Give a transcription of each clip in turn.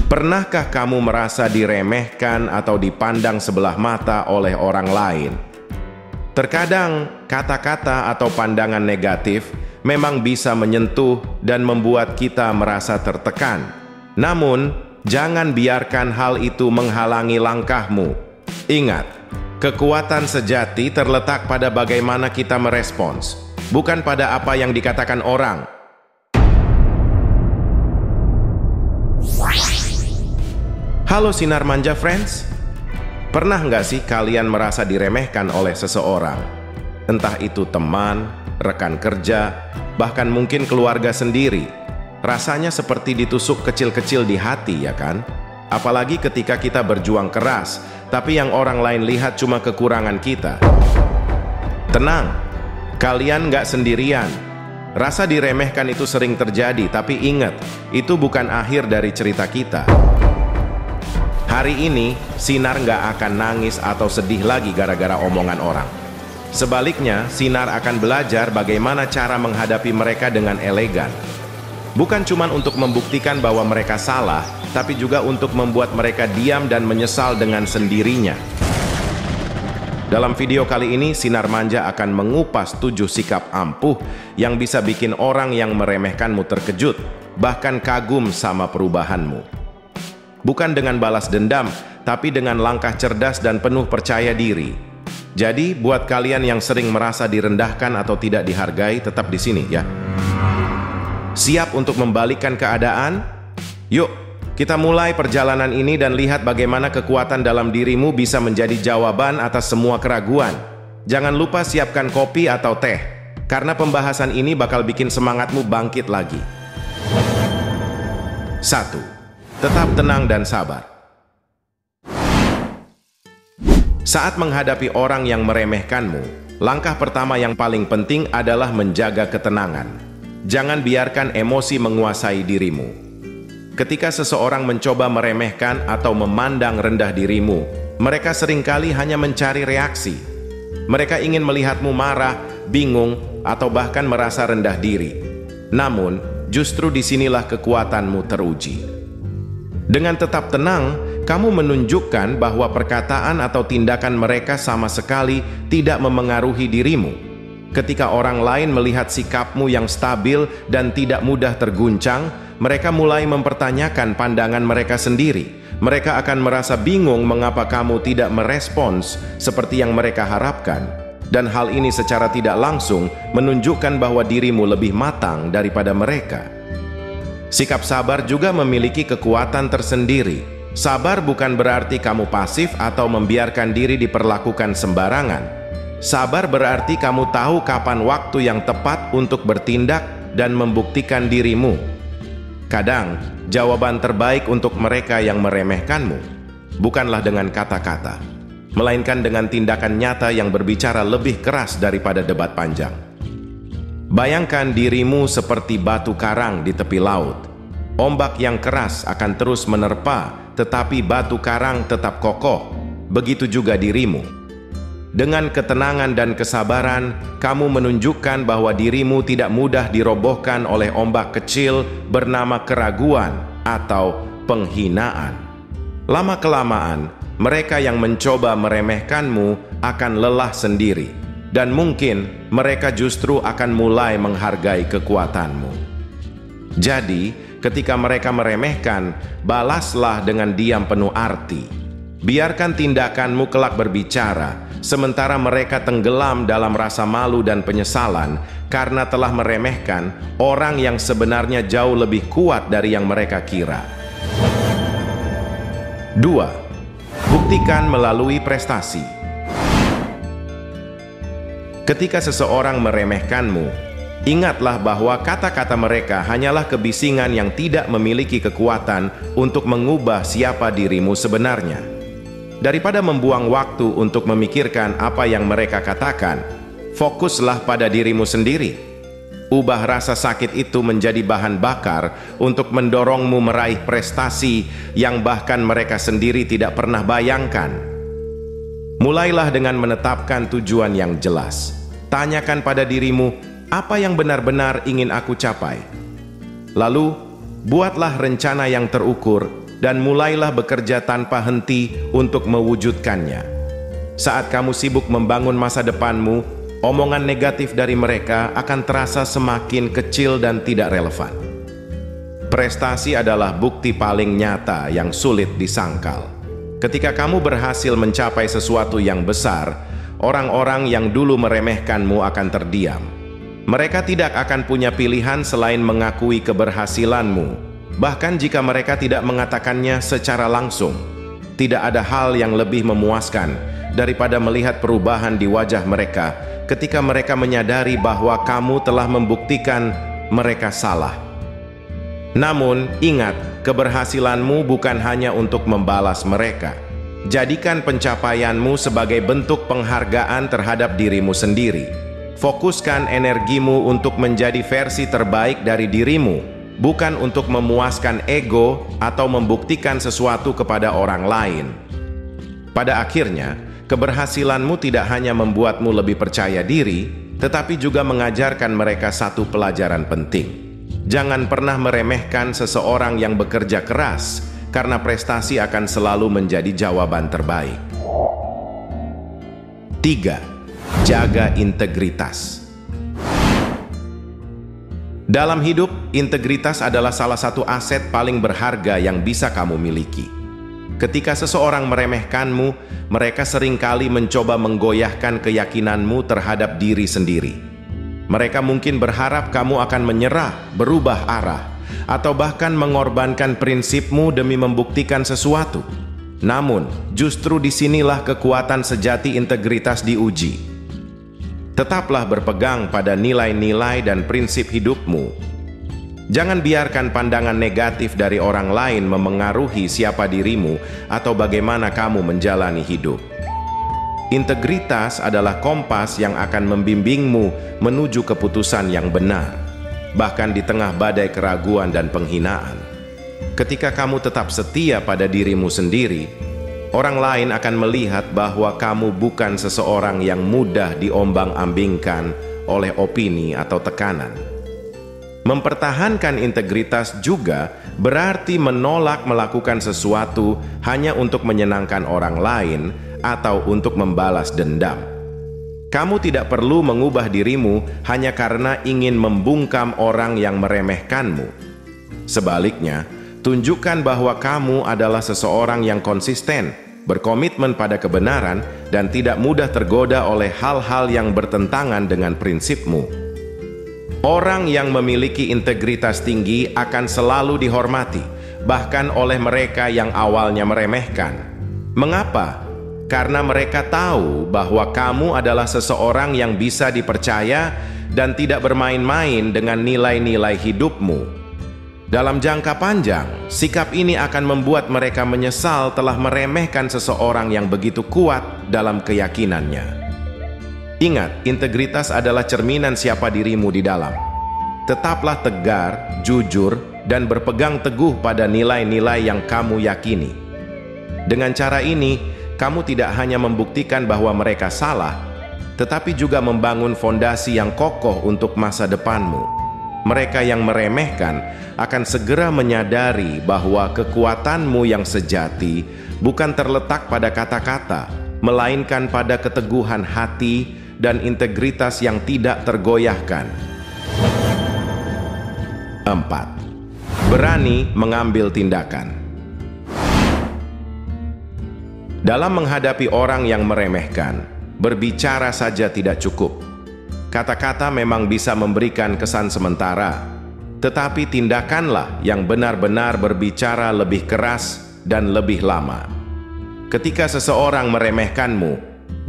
Pernahkah kamu merasa diremehkan atau dipandang sebelah mata oleh orang lain? Terkadang kata-kata atau pandangan negatif memang bisa menyentuh dan membuat kita merasa tertekan. Namun, jangan biarkan hal itu menghalangi langkahmu. Ingat, kekuatan sejati terletak pada bagaimana kita merespons, bukan pada apa yang dikatakan orang. Halo Sinar Manja Friends, pernah nggak sih kalian merasa diremehkan oleh seseorang? Entah itu teman, rekan kerja, bahkan mungkin keluarga sendiri. Rasanya seperti ditusuk kecil-kecil di hati, ya kan? Apalagi ketika kita berjuang keras, tapi yang orang lain lihat cuma kekurangan kita. Tenang, kalian nggak sendirian. Rasa diremehkan itu sering terjadi, tapi ingat, itu bukan akhir dari cerita kita. Hari ini, Sinar nggak akan nangis atau sedih lagi gara-gara omongan orang. Sebaliknya, Sinar akan belajar bagaimana cara menghadapi mereka dengan elegan. Bukan cuma untuk membuktikan bahwa mereka salah, tapi juga untuk membuat mereka diam dan menyesal dengan sendirinya. Dalam video kali ini, Sinar Manja akan mengupas 7 sikap ampuh yang bisa bikin orang yang meremehkanmu terkejut, bahkan kagum sama perubahanmu. Bukan dengan balas dendam, tapi dengan langkah cerdas dan penuh percaya diri. Jadi, buat kalian yang sering merasa direndahkan atau tidak dihargai, tetap di sini ya. Siap untuk membalikkan keadaan? Yuk, kita mulai perjalanan ini dan lihat bagaimana kekuatan dalam dirimu bisa menjadi jawaban atas semua keraguan. Jangan lupa siapkan kopi atau teh, karena pembahasan ini bakal bikin semangatmu bangkit lagi. 1. Tetap tenang dan sabar. Saat menghadapi orang yang meremehkanmu, langkah pertama yang paling penting adalah menjaga ketenangan. Jangan biarkan emosi menguasai dirimu. Ketika seseorang mencoba meremehkan atau memandang rendah dirimu, mereka seringkali hanya mencari reaksi. Mereka ingin melihatmu marah, bingung, atau bahkan merasa rendah diri. Namun, justru disinilah kekuatanmu teruji. Dengan tetap tenang, kamu menunjukkan bahwa perkataan atau tindakan mereka sama sekali tidak memengaruhi dirimu. Ketika orang lain melihat sikapmu yang stabil dan tidak mudah terguncang, mereka mulai mempertanyakan pandangan mereka sendiri. Mereka akan merasa bingung mengapa kamu tidak merespons seperti yang mereka harapkan. Dan hal ini secara tidak langsung menunjukkan bahwa dirimu lebih matang daripada mereka. Sikap sabar juga memiliki kekuatan tersendiri. Sabar bukan berarti kamu pasif atau membiarkan diri diperlakukan sembarangan. Sabar berarti kamu tahu kapan waktu yang tepat untuk bertindak dan membuktikan dirimu. Kadang, jawaban terbaik untuk mereka yang meremehkanmu bukanlah dengan kata-kata, melainkan dengan tindakan nyata yang berbicara lebih keras daripada debat panjang. Bayangkan dirimu seperti batu karang di tepi laut. Ombak yang keras akan terus menerpa, tetapi batu karang tetap kokoh. Begitu juga dirimu. Dengan ketenangan dan kesabaran, kamu menunjukkan bahwa dirimu tidak mudah dirobohkan oleh ombak kecil bernama keraguan atau penghinaan. Lama-kelamaan, mereka yang mencoba meremehkanmu akan lelah sendiri. Dan mungkin mereka justru akan mulai menghargai kekuatanmu. Jadi, ketika mereka meremehkan, balaslah dengan diam penuh arti. Biarkan tindakanmu kelak berbicara, sementara mereka tenggelam dalam rasa malu dan penyesalan karena telah meremehkan orang yang sebenarnya jauh lebih kuat dari yang mereka kira. 2. Buktikan melalui prestasi. Ketika seseorang meremehkanmu, ingatlah bahwa kata-kata mereka hanyalah kebisingan yang tidak memiliki kekuatan untuk mengubah siapa dirimu sebenarnya. Daripada membuang waktu untuk memikirkan apa yang mereka katakan, fokuslah pada dirimu sendiri. Ubah rasa sakit itu menjadi bahan bakar untuk mendorongmu meraih prestasi yang bahkan mereka sendiri tidak pernah bayangkan. Mulailah dengan menetapkan tujuan yang jelas. Tanyakan pada dirimu, apa yang benar-benar ingin aku capai? Lalu, buatlah rencana yang terukur dan mulailah bekerja tanpa henti untuk mewujudkannya. Saat kamu sibuk membangun masa depanmu, omongan negatif dari mereka akan terasa semakin kecil dan tidak relevan. Prestasi adalah bukti paling nyata yang sulit disangkal. Ketika kamu berhasil mencapai sesuatu yang besar, orang-orang yang dulu meremehkanmu akan terdiam. Mereka tidak akan punya pilihan selain mengakui keberhasilanmu. Bahkan jika mereka tidak mengatakannya secara langsung, tidak ada hal yang lebih memuaskan daripada melihat perubahan di wajah mereka ketika mereka menyadari bahwa kamu telah membuktikan mereka salah. Namun, ingat, keberhasilanmu bukan hanya untuk membalas mereka. Jadikan pencapaianmu sebagai bentuk penghargaan terhadap dirimu sendiri. Fokuskan energimu untuk menjadi versi terbaik dari dirimu, bukan untuk memuaskan ego atau membuktikan sesuatu kepada orang lain. Pada akhirnya, keberhasilanmu tidak hanya membuatmu lebih percaya diri, tetapi juga mengajarkan mereka satu pelajaran penting. Jangan pernah meremehkan seseorang yang bekerja keras, karena prestasi akan selalu menjadi jawaban terbaik. 3. Jaga integritas. Dalam hidup, integritas adalah salah satu aset paling berharga yang bisa kamu miliki. Ketika seseorang meremehkanmu, mereka seringkali mencoba menggoyahkan keyakinanmu terhadap diri sendiri. Mereka mungkin berharap kamu akan menyerah, berubah arah, atau bahkan mengorbankan prinsipmu demi membuktikan sesuatu. Namun, justru disinilah kekuatan sejati integritas diuji. Tetaplah berpegang pada nilai-nilai dan prinsip hidupmu. Jangan biarkan pandangan negatif dari orang lain memengaruhi siapa dirimu atau bagaimana kamu menjalani hidup. Integritas adalah kompas yang akan membimbingmu menuju keputusan yang benar, bahkan di tengah badai keraguan dan penghinaan. Ketika kamu tetap setia pada dirimu sendiri, orang lain akan melihat bahwa kamu bukan seseorang yang mudah diombang-ambingkan oleh opini atau tekanan. Mempertahankan integritas juga berarti menolak melakukan sesuatu hanya untuk menyenangkan orang lain atau untuk membalas dendam. Kamu tidak perlu mengubah dirimu hanya karena ingin membungkam orang yang meremehkanmu. Sebaliknya, tunjukkan bahwa kamu adalah seseorang yang konsisten, berkomitmen pada kebenaran, dan tidak mudah tergoda oleh hal-hal yang bertentangan dengan prinsipmu. Orang yang memiliki integritas tinggi akan selalu dihormati, bahkan oleh mereka yang awalnya meremehkan. Mengapa? Karena mereka tahu bahwa kamu adalah seseorang yang bisa dipercaya dan tidak bermain-main dengan nilai-nilai hidupmu. Dalam jangka panjang, sikap ini akan membuat mereka menyesal telah meremehkan seseorang yang begitu kuat dalam keyakinannya. Ingat, integritas adalah cerminan siapa dirimu di dalam. Tetaplah tegar, jujur, dan berpegang teguh pada nilai-nilai yang kamu yakini. Dengan cara ini, kamu tidak hanya membuktikan bahwa mereka salah, tetapi juga membangun fondasi yang kokoh untuk masa depanmu. Mereka yang meremehkan akan segera menyadari bahwa kekuatanmu yang sejati bukan terletak pada kata-kata, melainkan pada keteguhan hati dan integritas yang tidak tergoyahkan. 4. Berani mengambil tindakan. Dalam menghadapi orang yang meremehkan, berbicara saja tidak cukup. Kata-kata memang bisa memberikan kesan sementara, tetapi tindakanlah yang benar-benar berbicara lebih keras dan lebih lama. Ketika seseorang meremehkanmu,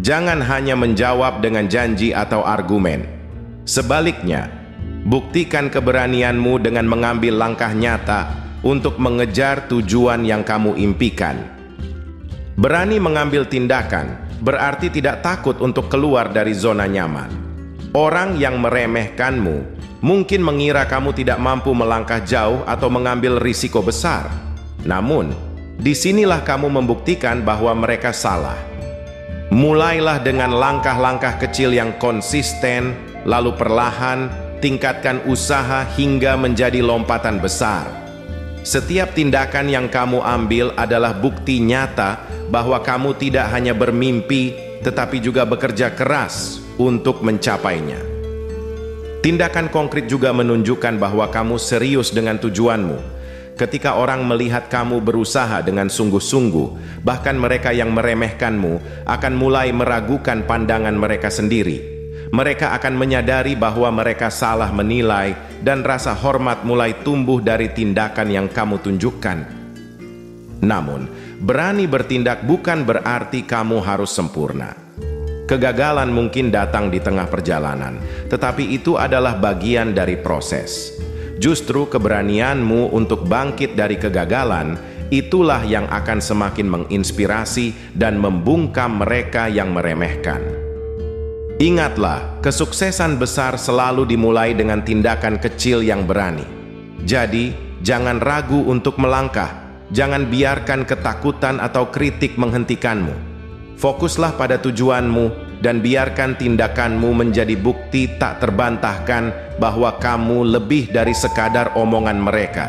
jangan hanya menjawab dengan janji atau argumen. Sebaliknya, buktikan keberanianmu dengan mengambil langkah nyata untuk mengejar tujuan yang kamu impikan. Berani mengambil tindakan berarti tidak takut untuk keluar dari zona nyaman. Orang yang meremehkanmu mungkin mengira kamu tidak mampu melangkah jauh atau mengambil risiko besar. Namun, disinilah kamu membuktikan bahwa mereka salah. Mulailah dengan langkah-langkah kecil yang konsisten, lalu perlahan tingkatkan usaha hingga menjadi lompatan besar. Setiap tindakan yang kamu ambil adalah bukti nyata bahwa kamu tidak hanya bermimpi, tetapi juga bekerja keras untuk mencapainya. Tindakan konkret juga menunjukkan bahwa kamu serius dengan tujuanmu. Ketika orang melihat kamu berusaha dengan sungguh-sungguh, bahkan mereka yang meremehkanmu akan mulai meragukan pandangan mereka sendiri. Mereka akan menyadari bahwa mereka salah menilai, dan rasa hormat mulai tumbuh dari tindakan yang kamu tunjukkan. Namun, berani bertindak bukan berarti kamu harus sempurna. Kegagalan mungkin datang di tengah perjalanan, tetapi itu adalah bagian dari proses. Justru keberanianmu untuk bangkit dari kegagalan, itulah yang akan semakin menginspirasi dan membungkam mereka yang meremehkan. Ingatlah, kesuksesan besar selalu dimulai dengan tindakan kecil yang berani. Jadi, jangan ragu untuk melangkah. Jangan biarkan ketakutan atau kritik menghentikanmu. Fokuslah pada tujuanmu dan biarkan tindakanmu menjadi bukti tak terbantahkan bahwa kamu lebih dari sekadar omongan mereka.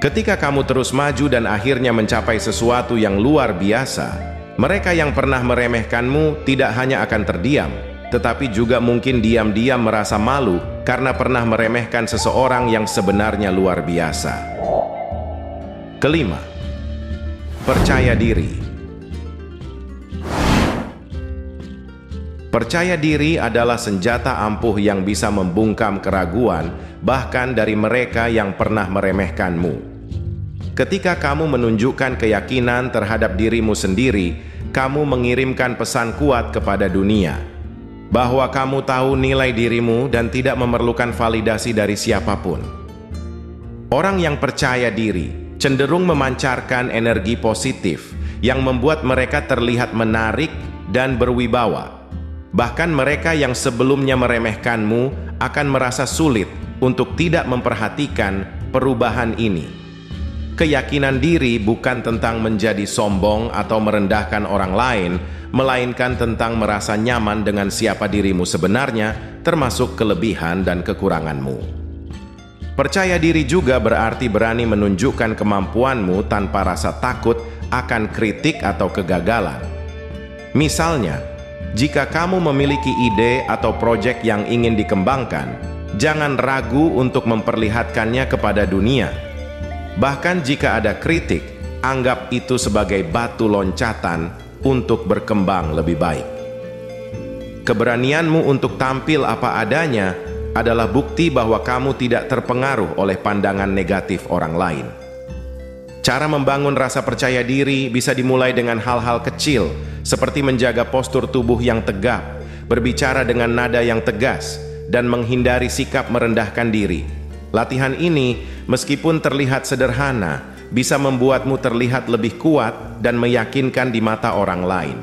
Ketika kamu terus maju dan akhirnya mencapai sesuatu yang luar biasa, mereka yang pernah meremehkanmu tidak hanya akan terdiam, tetapi juga mungkin diam-diam merasa malu karena pernah meremehkan seseorang yang sebenarnya luar biasa. Kelima, percaya diri. Percaya diri adalah senjata ampuh yang bisa membungkam keraguan, bahkan dari mereka yang pernah meremehkanmu. Ketika kamu menunjukkan keyakinan terhadap dirimu sendiri, kamu mengirimkan pesan kuat kepada dunia, bahwa kamu tahu nilai dirimu dan tidak memerlukan validasi dari siapapun. Orang yang percaya diri cenderung memancarkan energi positif yang membuat mereka terlihat menarik dan berwibawa. Bahkan mereka yang sebelumnya meremehkanmu akan merasa sulit untuk tidak memperhatikan perubahan ini. Keyakinan diri bukan tentang menjadi sombong atau merendahkan orang lain, melainkan tentang merasa nyaman dengan siapa dirimu sebenarnya, termasuk kelebihan dan kekuranganmu. Percaya diri juga berarti berani menunjukkan kemampuanmu tanpa rasa takut akan kritik atau kegagalan. Misalnya, jika kamu memiliki ide atau proyek yang ingin dikembangkan, jangan ragu untuk memperlihatkannya kepada dunia. Bahkan jika ada kritik, anggap itu sebagai batu loncatan untuk berkembang lebih baik. Keberanianmu untuk tampil apa adanya adalah bukti bahwa kamu tidak terpengaruh oleh pandangan negatif orang lain. Cara membangun rasa percaya diri bisa dimulai dengan hal-hal kecil, seperti menjaga postur tubuh yang tegap, berbicara dengan nada yang tegas, dan menghindari sikap merendahkan diri. Latihan ini, meskipun terlihat sederhana, bisa membuatmu terlihat lebih kuat dan meyakinkan di mata orang lain.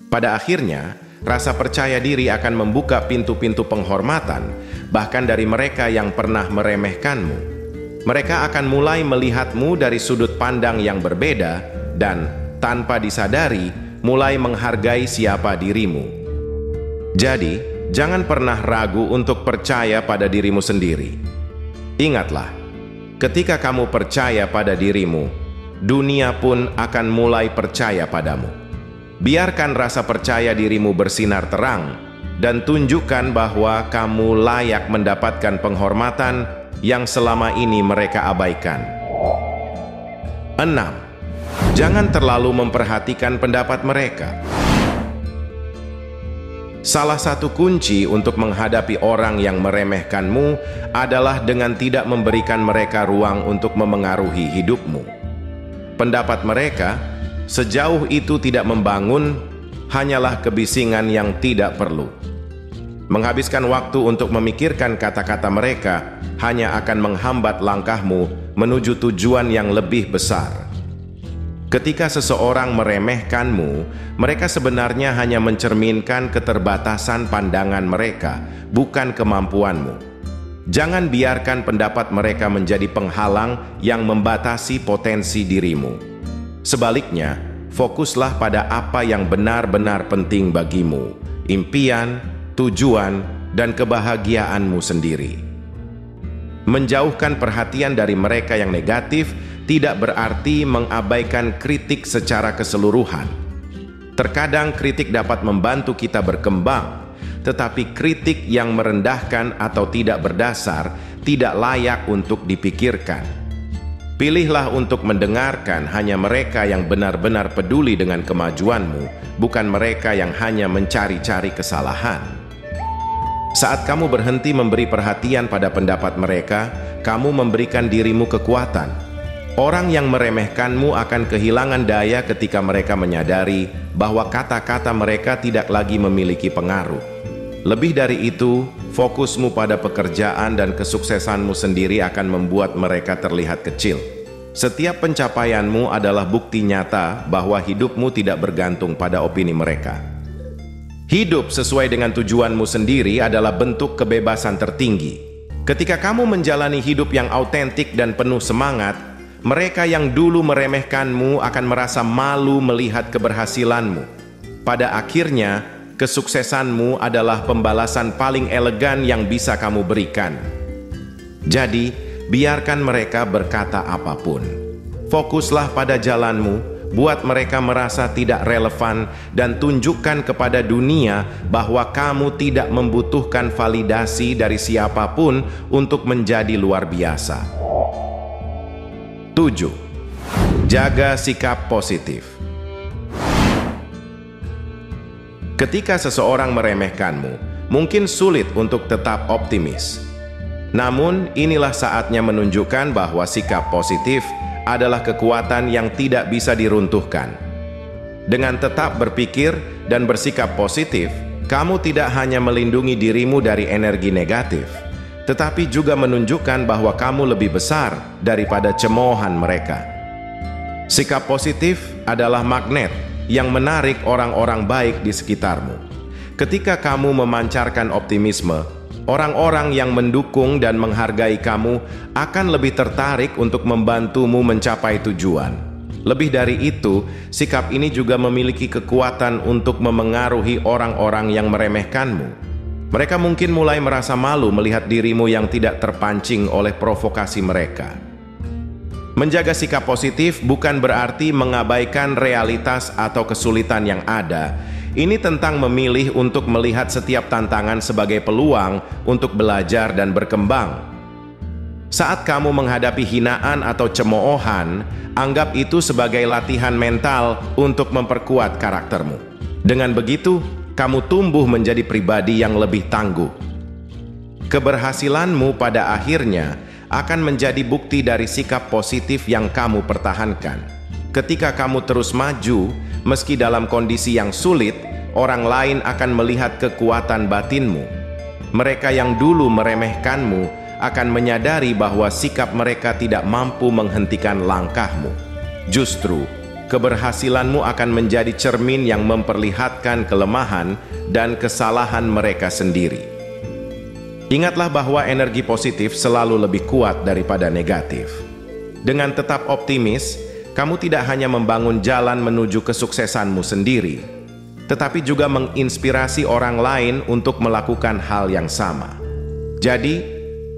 Pada akhirnya, rasa percaya diri akan membuka pintu-pintu penghormatan, bahkan dari mereka yang pernah meremehkanmu. Mereka akan mulai melihatmu dari sudut pandang yang berbeda dan, tanpa disadari, mulai menghargai siapa dirimu. Jadi, jangan pernah ragu untuk percaya pada dirimu sendiri. Ingatlah, ketika kamu percaya pada dirimu, dunia pun akan mulai percaya padamu. Biarkan rasa percaya dirimu bersinar terang dan tunjukkan bahwa kamu layak mendapatkan penghormatan yang selama ini mereka abaikan. 6. Jangan terlalu memperhatikan pendapat mereka. Salah satu kunci untuk menghadapi orang yang meremehkanmu adalah dengan tidak memberikan mereka ruang untuk memengaruhi hidupmu. Pendapat mereka, sejauh itu tidak membangun, hanyalah kebisingan yang tidak perlu. Menghabiskan waktu untuk memikirkan kata-kata mereka hanya akan menghambat langkahmu menuju tujuan yang lebih besar. Ketika seseorang meremehkanmu, mereka sebenarnya hanya mencerminkan keterbatasan pandangan mereka, bukan kemampuanmu. Jangan biarkan pendapat mereka menjadi penghalang yang membatasi potensi dirimu. Sebaliknya, fokuslah pada apa yang benar-benar penting bagimu, impian, tujuan, dan kebahagiaanmu sendiri. Menjauhkan perhatian dari mereka yang negatif tidak berarti mengabaikan kritik secara keseluruhan. Terkadang kritik dapat membantu kita berkembang, tetapi kritik yang merendahkan atau tidak berdasar tidak layak untuk dipikirkan. Pilihlah untuk mendengarkan hanya mereka yang benar-benar peduli dengan kemajuanmu, bukan mereka yang hanya mencari-cari kesalahan. Saat kamu berhenti memberi perhatian pada pendapat mereka, kamu memberikan dirimu kekuatan. Orang yang meremehkanmu akan kehilangan daya ketika mereka menyadari bahwa kata-kata mereka tidak lagi memiliki pengaruh. Lebih dari itu, fokusmu pada pekerjaan dan kesuksesanmu sendiri akan membuat mereka terlihat kecil. Setiap pencapaianmu adalah bukti nyata bahwa hidupmu tidak bergantung pada opini mereka. Hidup sesuai dengan tujuanmu sendiri adalah bentuk kebebasan tertinggi. Ketika kamu menjalani hidup yang autentik dan penuh semangat, mereka yang dulu meremehkanmu akan merasa malu melihat keberhasilanmu. Pada akhirnya, kesuksesanmu adalah pembalasan paling elegan yang bisa kamu berikan. Jadi, biarkan mereka berkata apapun. Fokuslah pada jalanmu, buat mereka merasa tidak relevan, dan tunjukkan kepada dunia bahwa kamu tidak membutuhkan validasi dari siapapun untuk menjadi luar biasa. 7. Jaga sikap positif. Ketika seseorang meremehkanmu, mungkin sulit untuk tetap optimis. Namun, inilah saatnya menunjukkan bahwa sikap positif adalah kekuatan yang tidak bisa diruntuhkan. Dengan tetap berpikir dan bersikap positif, kamu tidak hanya melindungi dirimu dari energi negatif, tetapi juga menunjukkan bahwa kamu lebih besar daripada cemoohan mereka. Sikap positif adalah magnet yang menarik orang-orang baik di sekitarmu. Ketika kamu memancarkan optimisme, orang-orang yang mendukung dan menghargai kamu akan lebih tertarik untuk membantumu mencapai tujuan. Lebih dari itu, sikap ini juga memiliki kekuatan untuk memengaruhi orang-orang yang meremehkanmu. Mereka mungkin mulai merasa malu melihat dirimu yang tidak terpancing oleh provokasi mereka. Menjaga sikap positif bukan berarti mengabaikan realitas atau kesulitan yang ada. Ini tentang memilih untuk melihat setiap tantangan sebagai peluang untuk belajar dan berkembang. Saat kamu menghadapi hinaan atau cemoohan, anggap itu sebagai latihan mental untuk memperkuat karaktermu. Dengan begitu, kamu tumbuh menjadi pribadi yang lebih tangguh. Keberhasilanmu pada akhirnya akan menjadi bukti dari sikap positif yang kamu pertahankan. Ketika kamu terus maju, meski dalam kondisi yang sulit, orang lain akan melihat kekuatan batinmu. Mereka yang dulu meremehkanmu akan menyadari bahwa sikap mereka tidak mampu menghentikan langkahmu. Justru, keberhasilanmu akan menjadi cermin yang memperlihatkan kelemahan dan kesalahan mereka sendiri. Ingatlah bahwa energi positif selalu lebih kuat daripada negatif. Dengan tetap optimis, kamu tidak hanya membangun jalan menuju kesuksesanmu sendiri, tetapi juga menginspirasi orang lain untuk melakukan hal yang sama. Jadi,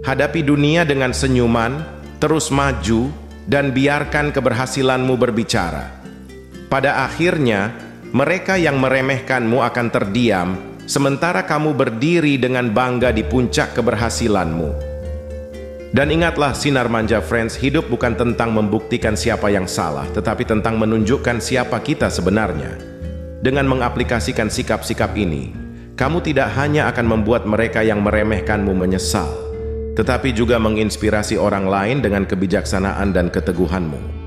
hadapi dunia dengan senyuman, terus maju, dan biarkan keberhasilanmu berbicara. Pada akhirnya, mereka yang meremehkanmu akan terdiam, sementara kamu berdiri dengan bangga di puncak keberhasilanmu. Dan ingatlah, Sinar Manja Friends, hidup bukan tentang membuktikan siapa yang salah, tetapi tentang menunjukkan siapa kita sebenarnya. Dengan mengaplikasikan sikap-sikap ini, kamu tidak hanya akan membuat mereka yang meremehkanmu menyesal, tetapi juga menginspirasi orang lain dengan kebijaksanaan dan keteguhanmu.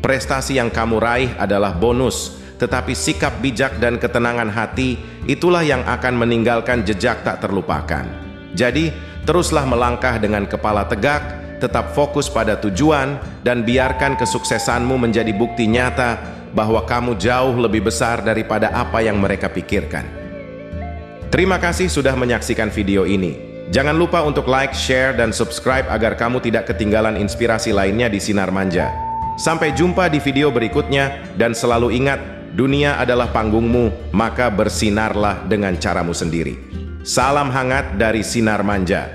Prestasi yang kamu raih adalah bonus, tetapi sikap bijak dan ketenangan hati, itulah yang akan meninggalkan jejak tak terlupakan. Jadi, teruslah melangkah dengan kepala tegak, tetap fokus pada tujuan, dan biarkan kesuksesanmu menjadi bukti nyata bahwa kamu jauh lebih besar daripada apa yang mereka pikirkan. Terima kasih sudah menyaksikan video ini. Jangan lupa untuk like, share, dan subscribe agar kamu tidak ketinggalan inspirasi lainnya di Sinar Manja. Sampai jumpa di video berikutnya, dan selalu ingat, dunia adalah panggungmu, maka bersinarlah dengan caramu sendiri. Salam hangat dari Sinar Manja.